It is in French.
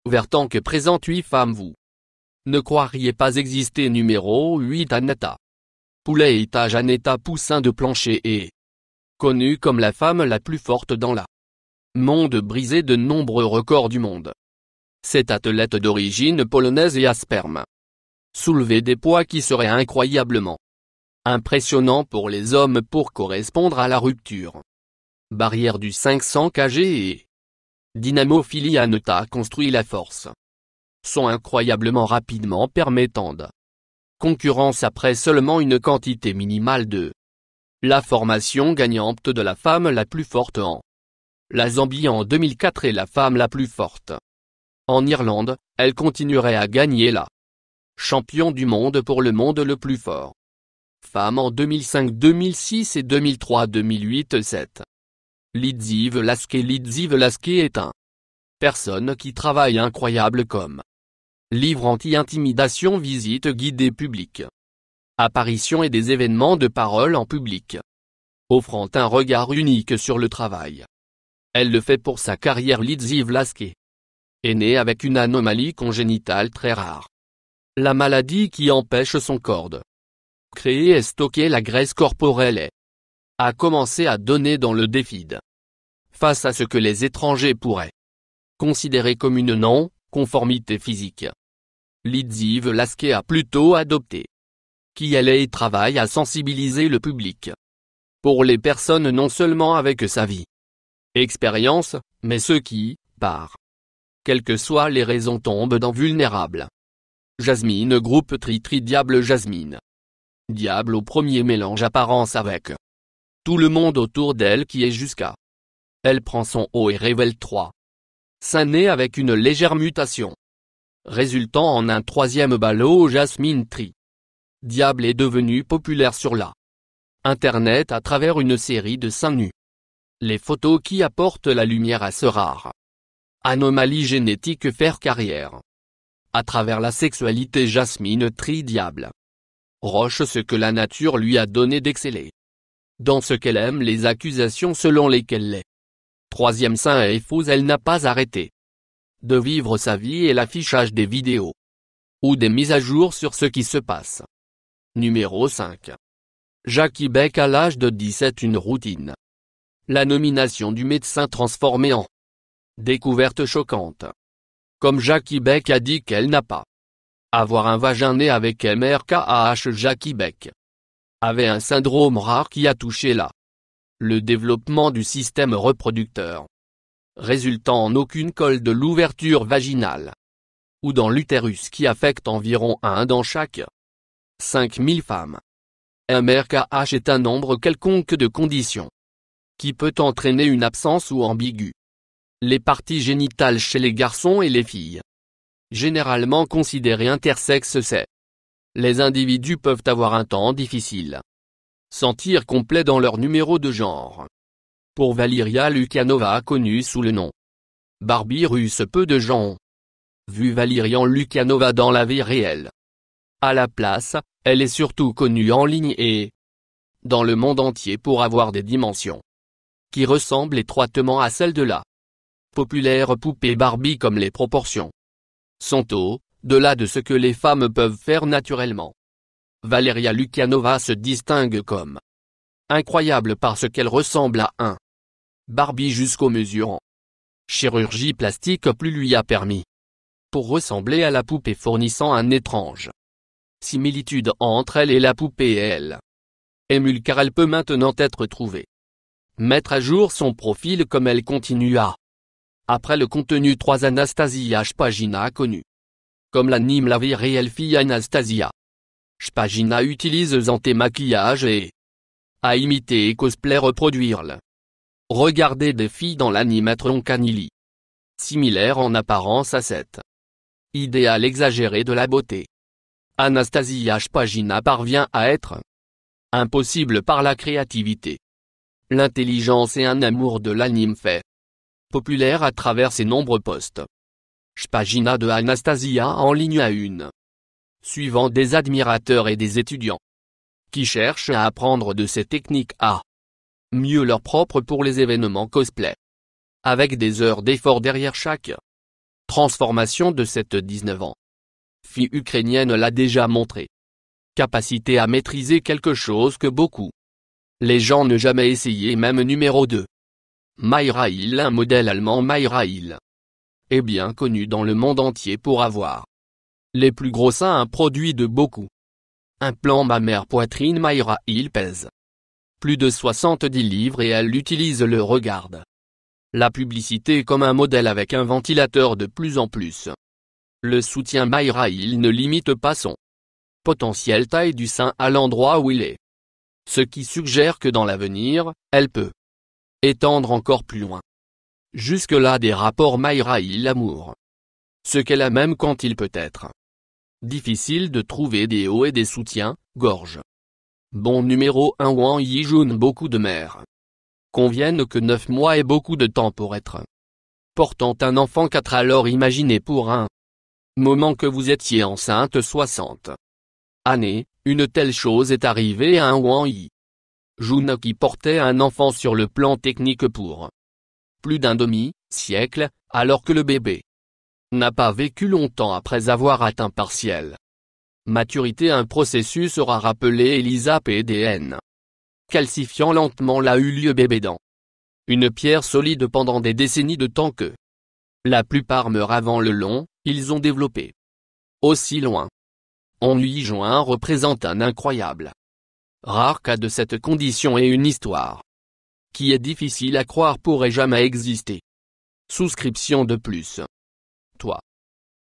Vertant que présente 8 femmes vous ne croiriez pas exister. Numéro 8 Anata Pouleita. Janetta Poussin de Plancher est connue comme la femme la plus forte dans la monde, brisé de nombreux records du monde. Cette athlète d'origine polonaise et à sperme soulevait des poids qui seraient incroyablement impressionnants pour les hommes pour correspondre à la rupture barrière du 500 kg et dynamophilie. Aneta construit la force sont incroyablement rapidement permettant de concurrence après seulement une quantité minimale de la formation gagnante de la femme la plus forte en la Zambie en 2004 et la femme la plus forte en Irlande. Elle continuerait à gagner la champion du monde pour le monde le plus fort femme en 2005, 2006 et 2003, 2008, 7. Lizzie Velasquez. Lizzie Velasquez est un personne qui travaille incroyable comme livre anti-intimidation, visite guidée publique, apparition et des événements de parole en public, offrant un regard unique sur le travail. Elle le fait pour sa carrière. Lizzie Velasquez est née avec une anomalie congénitale très rare. La maladie qui empêche son corps de créer et stocker la graisse corporelle et a commencé à donner dans le défi de face à ce que les étrangers pourraient considérer comme une non-conformité physique. Lizzie Velasquez a plutôt adopté qui elle est et travaille à sensibiliser le public pour les personnes non seulement avec sa vie, expérience, mais ceux qui, par quelles que soient les raisons, tombent dans vulnérables. Jasmine Groupe Tri Diable. Jasmine Diable au premier mélange apparence avec tout le monde autour d'elle qui est jusqu'à elle prend son haut et révèle 3 seins nés avec une légère mutation résultant en un 3e ballot. Jasmine Tri Diable est devenue populaire sur la Internet à travers une série de seins nus. Les photos qui apportent la lumière à ce rare anomalie génétique faire carrière à travers la sexualité. Jasmine Tri Diable roche ce que la nature lui a donné d'exceller dans ce qu'elle aime. Les accusations selon lesquelles les 3e sein est faux. Elle n'a pas arrêté de vivre sa vie et l'affichage des vidéos ou des mises à jour sur ce qui se passe. Numéro 5. Jackie Beck. À l'âge de 17, une routine. La nomination du médecin transformée en découverte choquante. Comme Jackie Beck a dit qu'elle n'a pas avoir un vagin né avec MRKAH. Jackie Beck avait un syndrome rare qui a touché le développement du système reproducteur, résultant en aucune colle de l'ouverture vaginale ou dans l'utérus qui affecte environ 1 dans chaque 5000 femmes. MRKH est un nombre quelconque de conditions qui peut entraîner une absence ou ambiguë. Les parties génitales chez les garçons et les filles, généralement considérés intersexes, les individus peuvent avoir un temps difficile, sentir complet dans leur numéro de genre. Pour Valeria Lukianova, connue sous le nom Barbie russe, peu de gens ont vu Valerian Lukianova dans la vie réelle. À la place, elle est surtout connue en ligne et dans le monde entier pour avoir des dimensions qui ressemblent étroitement à celles de la populaire poupée Barbie, comme les proportions sont au-delà de ce que les femmes peuvent faire naturellement. Valeria Lukianova se distingue comme incroyable parce qu'elle ressemble à un Barbie jusqu'aux mesures en chirurgie plastique plus lui a permis pour ressembler à la poupée, fournissant un étrange similitude entre elle et la poupée et elle. Émule, car elle peut maintenant être trouvée. Mettre à jour son profil comme elle continue à après le contenu 3. Anastasia Shpagina, connue comme l'anime La vie réelle fille Anastasia Shpagina, utilise anti-maquillage et a imité et cosplay reproduire le regardez des filles dans l'anime Troncanili, similaire en apparence à cette idéal exagéré de la beauté. Anastasia Shpagina parvient à être impossible par la créativité, l'intelligence et un amour de l'anime fait populaire à travers ses nombreux posts. Shpagina de Anastasia en ligne à une, suivant des admirateurs et des étudiants qui cherchent à apprendre de ces techniques à mieux leur propre pour les événements cosplay, avec des heures d'effort derrière chaque Transformation de cette 19 ans. Fille ukrainienne l'a déjà montré. Capacité à maîtriser quelque chose que beaucoup les gens ne jamais essayé, même numéro 2. Mayra Hill. Un modèle allemand. Mayra Hill est bien connu dans le monde entier pour avoir les plus gros seins, un produit de beaucoup. Implant mammaire poitrine. Mayra Hill pèse plus de 70 livres et elle utilise le regarde la publicité comme un modèle avec un ventilateur de plus en plus. Le soutien Mayra Hill ne limite pas son potentielle taille du sein à l'endroit où il est. Ce qui suggère que dans l'avenir, elle peut étendre encore plus loin. Jusque-là des rapports Mayra Hill amour. Ce qu'elle a même quand il peut être difficile de trouver des hauts et des soutiens, gorge. Bon numéro 1. Wang Yijun. Beaucoup de mères conviennent que 9 mois est beaucoup de temps pour être portant un enfant. 4. Alors imaginez pour un moment que vous étiez enceinte 60 années, une telle chose est arrivée à un Wang Yijun qui portait un enfant sur le plan technique pour plus d'un demi-siècle, alors que le bébé n'a pas vécu longtemps après avoir atteint partielle maturité. Un processus sera rappelé ELISA PDN. Calcifiant lentement l'a eu lieu bébé dans une pierre solide pendant des décennies de temps que la plupart meurent avant le long, ils ont développé aussi loin. En 8 juin représente un incroyable rare cas de cette condition et une histoire qui est difficile à croire pourrait jamais exister. Souscription de plus. Toi.